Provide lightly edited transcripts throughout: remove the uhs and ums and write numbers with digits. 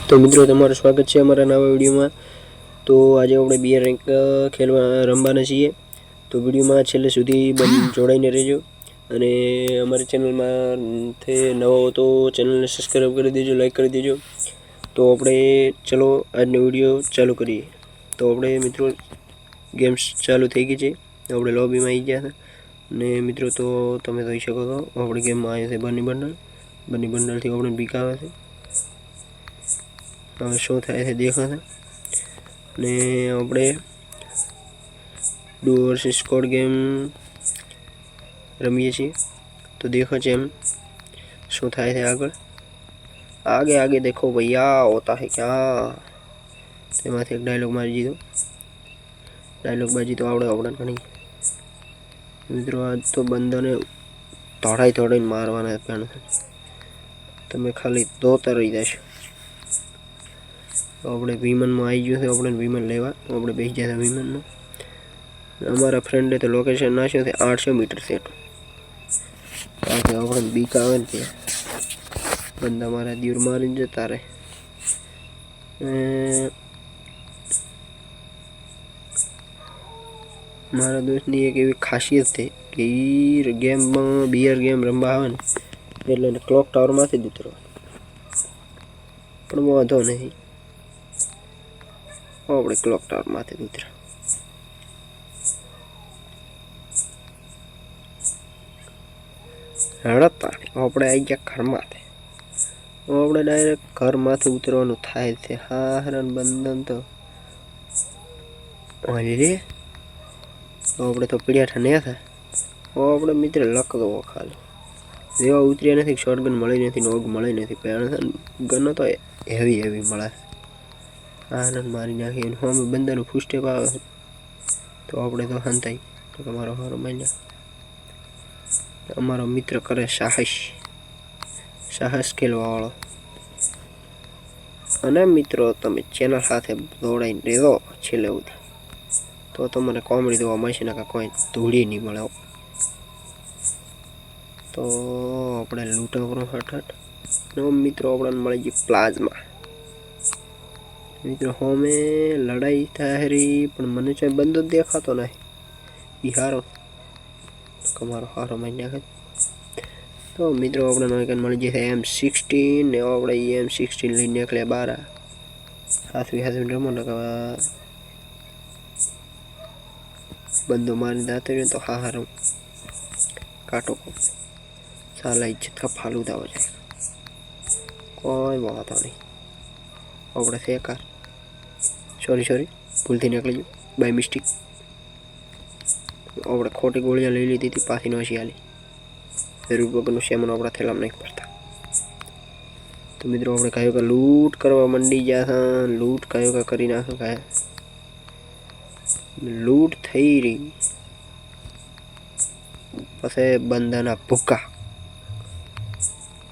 तो मित्रों તમારું સ્વાગત છે અમારા નવા વિડિયોમાં। તો આજે આપણે બીઆર રેન્ક ખેલવા રમવાના છીએ। તો વિડિયોમાં છેલ્લે સુધી જોડાઈને રહેજો અને અમારી ચેનલમાં થી નવો હો તો ચેનલને સબસ્ક્રાઇબ કરી દેજો, લાઈક કરી દેજો। તો આપણે ચલો આજનો વિડિયો ચાલુ કરીએ। તો આપણે મિત્રો ગેમ્સ ચાલુ થઈ ગઈ છે। આપણે લોબીમાં આવી ગયા છે અને મિત્રો તો તમે જોઈ શકો છો આપણી ગેમમાં આવ્યા છે બની બંડલથી આપણે બીક આવે છે। शो थाय छे देखा था ने આપણે डू वर्सेस स्क्वॉड गेम रमीए छे। तो देखो छे हम शो थाय छे आगे आगे आगे देखो भैया होता है क्या। तेमांथी एक डायलॉग मारी दीधो, डायलॉग बाजी तो आवड़े आपणे घणी। मित्रों आज तो बंदाने तोड़ाई मारवाना पण तमे खाली दोता रही जशो। तो अपने विमान में आई गयो है, अपने विमान लेवा तो अपने बेच जाए विमान में। हमारा फ्रेंड है तो लोकेशन नाश्यो थे 800 मीटर से अपने बीक आवे ने बंदा मारा दूर मारी जता रहे। मारा दोस्त की एक एवी खासियत थी कि गेम में बीआर गेम रमवा आवे ने એટલે क्लॉक टावर मांथी ज उतरवा पण वांधो नहीं। આપણે ક્લોક ટાવર માંથી ઉતરા હડતા આપણે આવી ગયા ઘરમાંથી। આપણે ડાયરેક્ટ ઘરમાંથી ઉતરવાનું થાય છે। હા હરણ બંધન તો રે આપણે તો પીડ્યા ઠને હતા। આપણે મિત્ર લક દો ખાલી જેવા ઉતર્યા નથી, શોટગન મળી નથી, નોગ મળી નથી, ગન તો હેવી હેવી મળે। आनंद मारी नाखी हम बंदा फूस्टेप आवे तो अपने तो हंताई तो हमारो हारो मान्या अमारो मित्र करे साहस खेलवा वाळो। अने मित्रों तमे चेनल साथे जोड़ाईने रहेजो छेल्ले सुधी तो तमने कॉमेडी जोवा मळशे नका कोई धूड़ी नहीं मळे। तो अपने लूटो करो हट मित्रों अपने मळी गई प्लाज्मा। मित्रों हमें लड़ाई थाय रही पण मने कोई बंदो देखातो नहीं हारो कमारो हारो मारी नाखे। तो मित्रों अपने नोकन मळी गई M16 ने आपणे M16 लईने निकळ्या बार हाथवी रमो न बंदो मारी जाते तो हारो काटो को साला इज्जत का फालूदा हो जाए कोई बात नहीं। अपने सेकार सॉरी भूलती निकली गई बाय मिस्टेक। अपने खोटी गोलियां ले ली थी पासी नोशी आली जरूर बगन सेमन अपना थैला में नहीं पड़ता। तो मित्रों अपने कहो का लूट करवा मंडी जा लूट कहो का करी नाखो का लूट थई रही पछे बंदाना भूका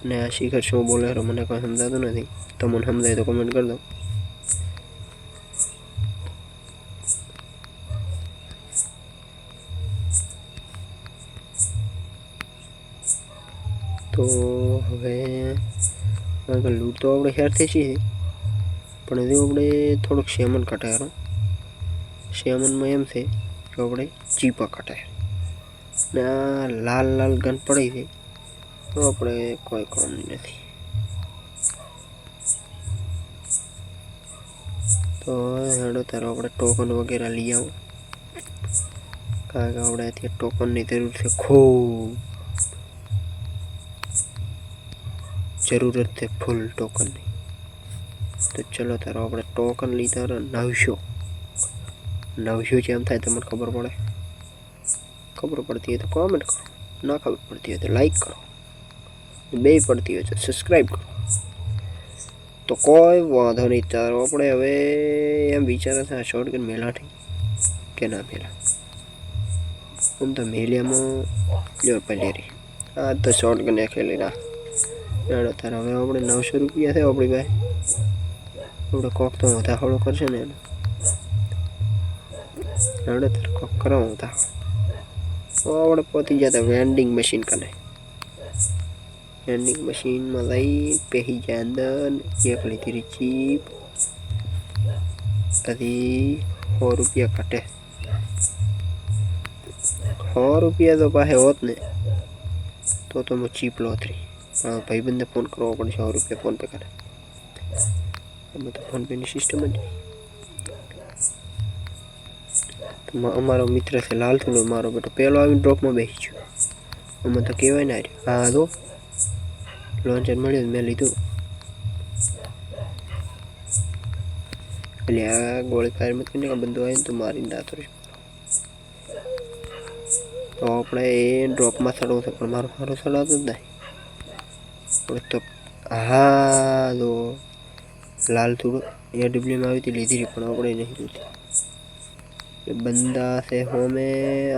ने आ शिखर शो बोले मने कोई समझातो नहीं। तमने समझाए तो कमेंट कर दो। तो हवे लूट तो अपने हेर थी छे पण हजू अपने थोड़ोक शेमन कटायो शेमन में एम थे कि अपने चीपा कटाया ने लाल लाल गन पड़ी थी तो अपने कोई काम नहीं। तो हेडो तारो अपने टोकन वगैरह लिया कारण अपने टोकन की जरूरत है खूब जरूरत है फुल टोकन की। तो चलो तारो अपने टोकन लीधा 900 जेम थाय तमने खबर पड़ती है तो कमेंट करो, ना खबर पड़ती है तो लाइक करो, बे पड़ती है तो सब्सक्राइब करो। तो कोई वांधो नहीं तारो अपने हवे एम विचारे छे शॉटगन मेला थी के ना मेला हम तो मेलिया में जो पलेरी आ तो शॉटगन खेली ना एडो तार हवे अपने 900 रुपया थे अपनी भाई अपने कोक तो होता हड़ो करशे ने एडो तार कोक करो होता अपने पहुंची जाता वेंडिंग मशीन कने વેન્ડિંગ મશીનમાં લઈ પેહી જાય અંદર એક લીધી રીચીપ પછી 100 રૂપિયા કાટે 100 રૂપિયા તો પાસે હોત ને તો હું ચીપ લોતરી ભાઈબંધને ફોન કરવો પડશે 100 રૂપિયા ફોન પે કરે અમે તો ફોન પેની સિસ્ટમ જ અમારો મિત્ર છે લાલ થોડો મારો બેટો પહેલો આવીને ડ્રોપમાં બેસી ગયો અમે તો કહેવાય ને હા તો લોન્ચર મળ્યું મેં લીધું એટલે આ ગોળી ફાયર મત કરીને બંધો આવીને તો મારીને દાતો રહીશ તો આપણે એ ડ્રોપમાં ચડવું છે પણ મારો સારો ચડાવતો જ નહીં તો હા તો લાલ થોડું AWM આવી હતી લીધી પણ આપણે નહીં લીધી બંદા છે હોમે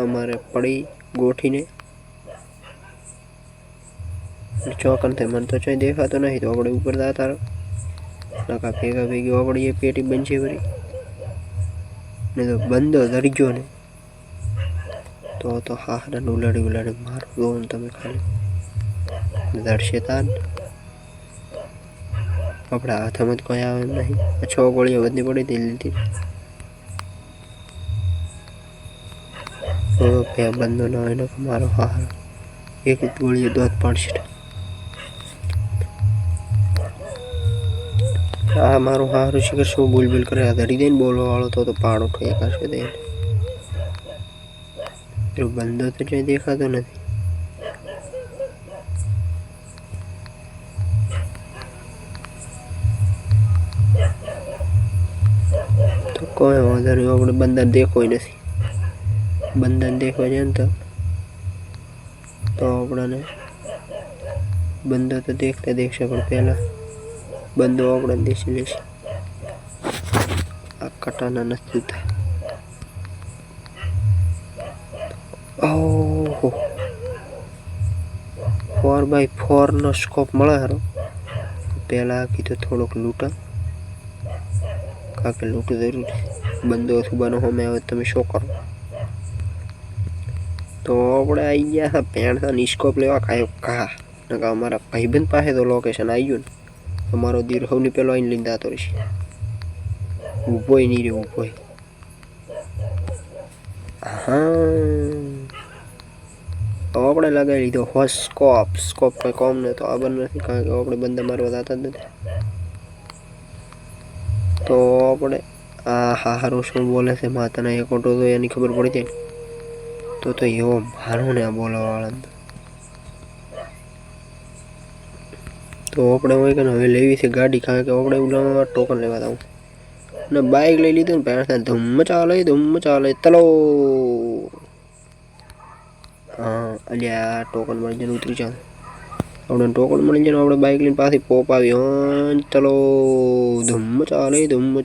અમારે પડી ગોઠીને ચોકન થાય મને તો ચોઈ દેખાતો નહીં તો આપણે ઉપર જતા નકા ભેગા ભેગી આપણે એ પેટી બનશે વળી ને તો બંધો ધરી ગયો ને તો હા ઉલાડી ઉલાડી મારો દો ને તમે ખાલી ધરશે તાર આપણા હાથમાં જ કોઈ આવે એમ નહીં 6 ગોળીઓ વધની પડી હતી લીધી બંધો ના હોય ને મારો હાર એક ગોળીએ દોધ પાડશે આ મારું હારું શિખર શું બોલ કરે ધરી દઈને બોલવા વાળો તો પાડો ઠોયા કરશે દઈને પેલું બંધો તો ક્યાંય દેખાતો નથી તો કોઈ વાંધો નહીં આપણે બંધન દેખોય નથી બંધન દેખવા જાય ને તો આપણને બંધો તો દેખતા દેખશે પણ પહેલા બંધો આપણે દેશી લેશે આ કટાના નથી ઓહો 4x4 નો સ્કોપ મળે હારો પહેલા કીધું થોડોક લૂંટા કાકે લૂંટું જરૂરી બંધો સુબાનો હોમે આવે તમે શું કરો તો આપણે આવી ગયા પેણ સ્કોપ લેવા કાયો કા નકા અમારા ભાઈબંધ પાસે તો લોકેશન આવી ગયું ને અમારો દીર હવની પેલો આવીને લઈને જતો રહેશે ઊભોય નહીં રે ઊભોય હા તો આપણે લગાવી લીધો હોસ સ્કોપ કંઈ કોમ ને તો ખબર નથી કારણ કે આપણે બંદા મારવા જતા જ નથી તો આપણે આ હારું શું બોલે છે માતાના એક ઓટો તો એની ખબર પડી જાય તો એવો મારો ને આ બોલાવાળા તો આપણે હોય કે હવે લેવી છે ગાડી કારણ કે આપણે ઉલામાં ટોકન લેવા દઉં ને બાઇક લઈ લીધું ને પહેલાં ધૂમ ચાલે તલો હા અલ્યા ટોકન મળી જાય ઉતરી ચાલે આપણે ટોકન મળી જાય આપણે બાઇક લઈને પાછી પોપ આવી ચલો ધૂમ ચાલે હા ધૂમ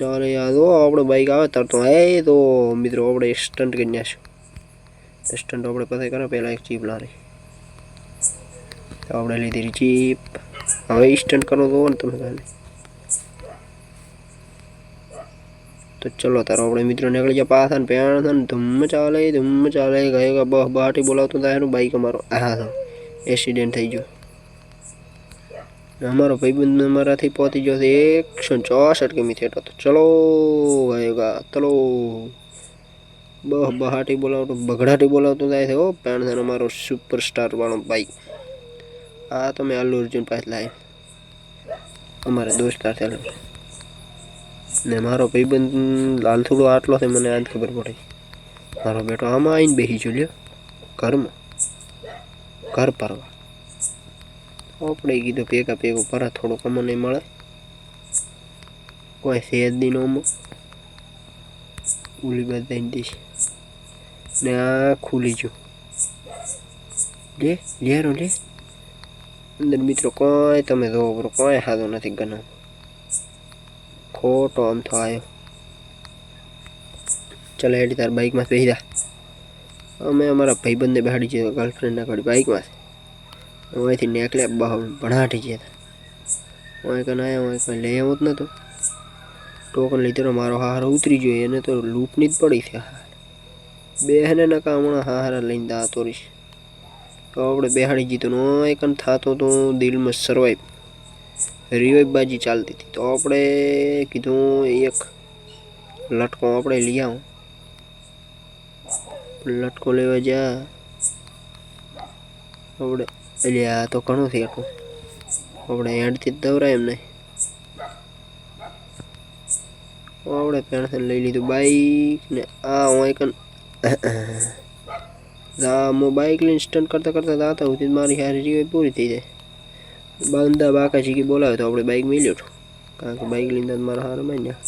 ચાલે આ તો આપણે બાઇક આવે તરતો તો મિત્રો આપણે સ્ટન્ટ કરી નાખશું સ્ટન્ટ આપણે પછી કરે પહેલાં એક ચીપ લાવી તો આપણે લીધી ચીપ હવે સ્ટન્ટ કરો તો ને તમે ખાલી તો ચલો તારો આપણે મિત્રો નીકળી ગયા પાછા ને પેણ ને ધૂમ ચાલે ગયો બહાટી બોલાવતો થાય એનું બાઇક અમારો હા એક્સિડન્ટ થઈ ગયો અમારો ભાઈબંધ અમારાથી પહોંચી ગયો છે 164 કિમી થયો તો ચલો ગયો ચલો બહાટી બોલાવતો બગડાટી બોલાવતો જાય છે પેણ અમારો સુપરસ્ટાર વાળો બાઇક આ તો મેં અલ્લુ અર્જુન પાસે લાવી અમારા દોસ્તાર ચાલે ને મારો ભાઈબંધ લાલ થોડો આટલો છે મને આજ ખબર પડી મારો બેટો આમાં આવીને બેસી ગયો ઘરમાં ઘર પરવા આપણે કીધું ભેગું પર થોડુંક અમને મળે કોઈ સેજ દિનોમાં ઉલી બધાને દેશે ને આ ખુલી ગયું લે અંદર મિત્રો કોઈ તમે જોવો બરો કોઈ સાદો નથી ગનો ખોટો આમ તો આવ્યો ચાલો હેડી તાર બાઇકમાં બેસી જા અમે અમારા ભાઈબંધને બેહાડી છે ગર્લફ્રેન્ડના ગાડી બાઇકમાં અહીંથી નેકલે ભણાટી ગયા હોય કે ના હોય કંઈ લઈ આવું જ નહોતું ટોકન લીધો મારો હાર ઉતરી ગયો એને તો લૂંટની જ પડી છે બેહને નકા હમણાં હારા લઈને દાતો રહીશ તો આપણે બેહાડી જીતો નો એકન થતો તો દિલમાં સરવાઈવ રિવાઈવ બાજી ચાલતી હતી તો આપણે કીધું એક લટકો આપણે લઈ આવું લટકો લેવા જા આપણે એટલે આ તો ઘણું થઈ એટલું આપણે હેડથી જ દવરાય એમ નહીં આપણે પેન્શન લઈ લીધું બાઈક ને આ હું એકન હું બાઈક લઈને સ્ટન્ટ કરતાં કરતાં દાતા હોતી મારી હારી રીવાઈ પૂરી થઈ જાય બાંધા બાકા ચીકી બોલાવે તો આપણે બાઈક મેલ્યો છું કારણ કે બાઈક લઈને મારા હાર માન્યા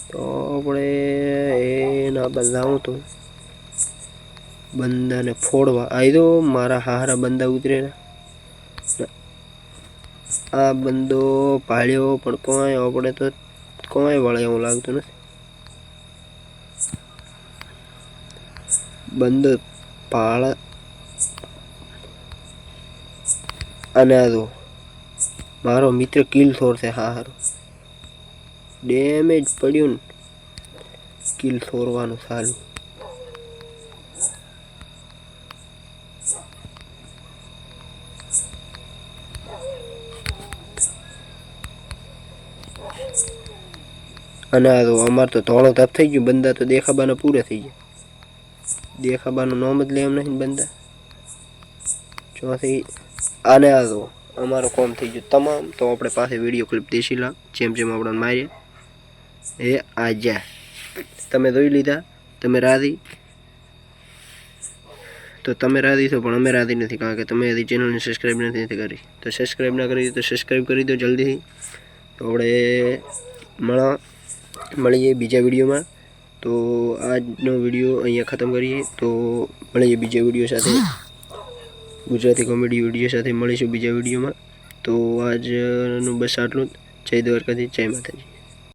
તો આપણે એના બદલાવું તો બંદાને ફોડવા આવી દો મારા હારા બંદા ઉતરે આ બંદો પાળ્યો પણ કોઈ આપણે તો કોઈ વળે એવું લાગતું નથી બંદો પાળ અને આ દો મારો મિત્ર કિલ થોર છે હારું ડેમેજ પડ્યું ને કિલ થોરવાનું સારું અને આ તો અમારે તો ધોળો ધપ થઈ ગયું બંદા તો દેખાબાના પૂરા થઈ ગયા દેખાબાનું નામ જ લે એમ નહીં બંદા ચોથી આને આ તો અમારું કામ થઈ ગયું તમામ તો આપણે પાસે વિડીયો ક્લિપ દેશી લાગ જેમ જેમ આપણે માર્યા એ આજા તમે જોઈ લીધા તમે રાધી તો તમે રાધી છો પણ અમે રાધી નથી કારણ કે તમે હજી ચેનલને સબસ્ક્રાઈબ નથી કરી તો સબસ્ક્રાઈબ ના કરી તો સબસ્ક્રાઈબ કરી દો જલ્દીથી તો આપણે મળીએ બીજા વિડીયોમાં તો આજનો વિડીયો અહીંયા ખતમ કરીએ તો મળીએ બીજા વિડીયો સાથે ગુજરાતી કોમેડી વિડીયો સાથે મળીશું બીજા વિડીયોમાં તો આજનું બસ આટલું જ જય દ્વારકાથી જય માતાજી